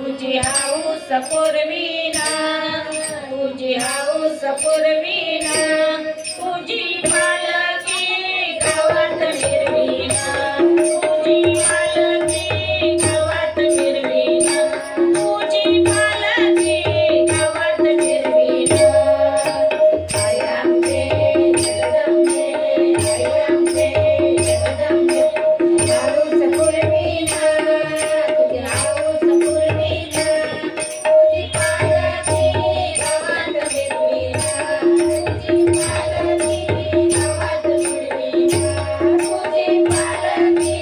तुझी हाऊस पुरविना, तुझी हाऊस पुरविना, तुझी पालकी गावात फिरविना, तुझी पालकी गावात फिरविना, तुझी पालकी गावात फिरविना. आई आंबे जगदंबे, आई आंबे जगदंबे, हाऊस पुरविना, तुझी हाऊस पुरविना, तुझी पालकी गावात फिरविना, तुझी पालकी गावात फिरविना, तुझी पालकी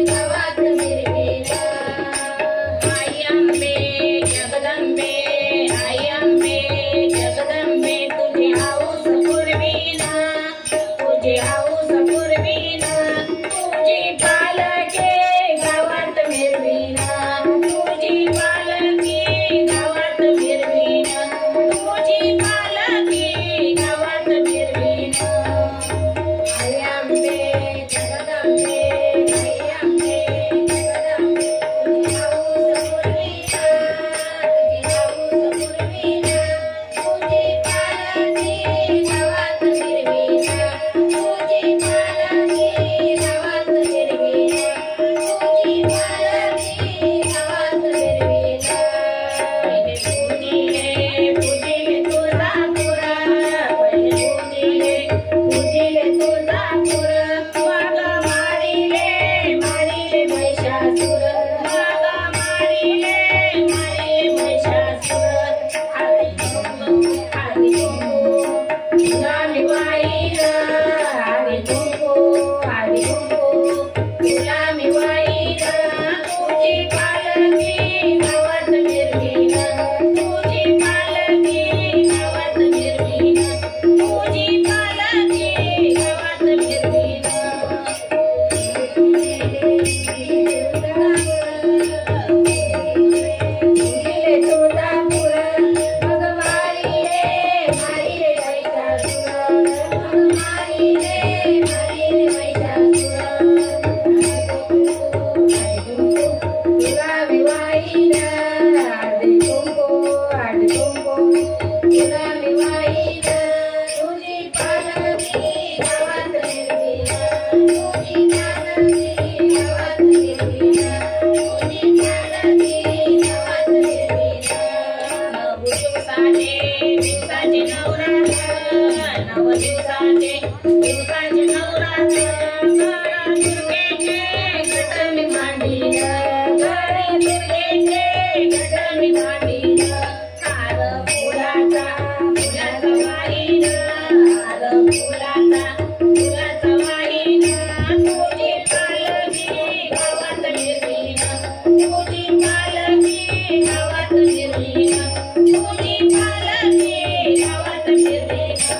गावात फिरविना. आई आंबे जगदंबे, आई आंबे जगदंबे, तुझी हाऊस पुरविना, तुझी हाऊस पुरविना, तुझी पालकी गावात फिरविना, तुझी पालकी गावात फिरविना, तुझी पालकी गावात फिरविना. आई आंबे जगदंबे, आई आंबे जगदंबे, तुझी हाऊस पुरविना, तुझी हाऊस पुरविना, तुझी पालकी गावात फिरविना, तुझी पालकी गावात फिरविना, तुझी पालकी गावात फिरविना. पहिले पूजिले पूजिले तुळजापूर, पहिले पूजिले तुळजापूर, मग मारिले मारिले महिषासूर, मग मारिले मारिले महिषासूर. हळदी कुंकू गुलाबी वाईन, हळदी कुंकू गुलाबी वाईन, तुझी पालकी गावात फिरविना, तुझी पालकी गावात फिरविना, तुझी पालकी गावात फिरविना. पूजिले तुळजापूर, मग मारिले मारिले महिषासूर, मग मारिले मारिले महिषासूर. गुलाबी वाईन, हळदी कुंकू गुलाबी वाईन, तुझी पालकी गावात फिरविना, तुझी पालकी गावात फिरविना, तुझी पालकी गावात फिरविना. नऊ दिवसाचे दिवसाचे नवरात्र, नऊ दिवसाचे दिवसाचे नवरात्र, घर दुर्गेचे घट मी मांडीन, घर दुर्गेचे घट मी मांडीन. हार फुलाचा फुलाचा वाहीन, हार फुलाचा फुलाचा वाहीन, तुझी पालकी गावात फिरविना, तुझी पालकी गावात फिरविना, तुझी पालकी गावात फिरविना.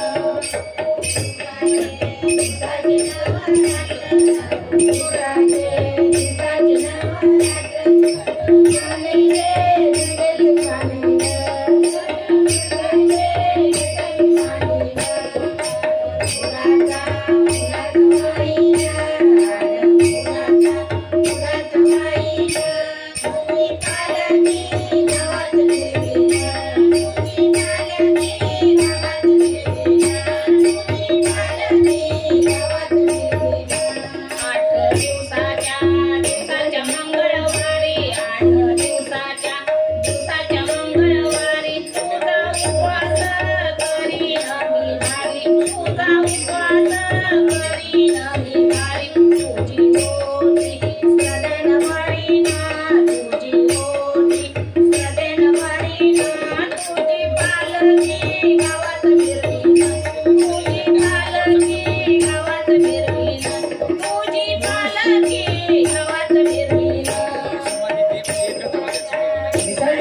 दिवसाचे नवरात्र, दिवसाचे नवरात्र, मानिले जगेल मानिले, दिवसाच्या मंगळवारी, 8 दिवसाच्या मंगळवारी, तुझा उपवास करी आम्ही नारी, तुझा उपवास करी आम्ही नारी. तुझी ओटी सदैन वाळीना, तुझी ओटी सदैन वाळीना, तुझी पालकी गावात फिरविना, तुझी पालकी गावात फिरविना, तुझी पालकी गावात फिरविना.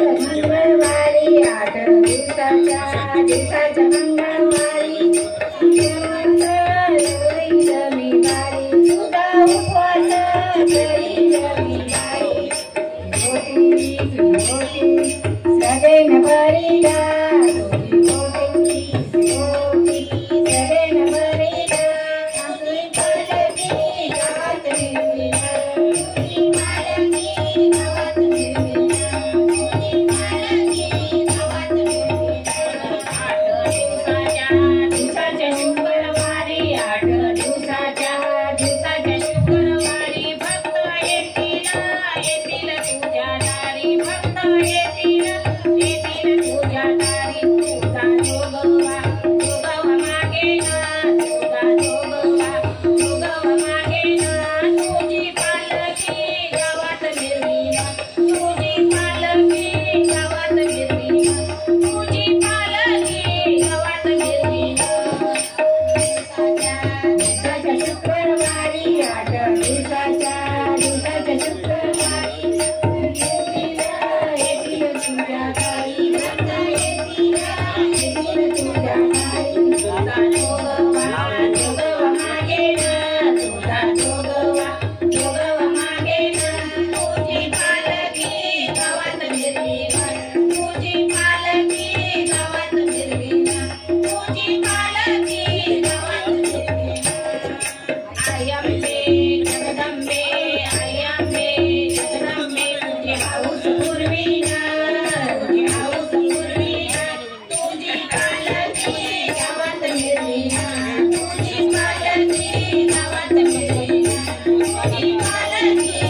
मंगळवारी 8 दिवसाच्या मंगळवारी, मी बारी, तुझा उपवास करीन मी बारी. ओटी सदैन भरीना, तुझी ओटी सदैन भरीना, तुझी पालकी गावात फिरविना, तुझी पालकी गावात फिरविना, तुझी तुझी पालकी गावात फिरविना, तुझी पालकी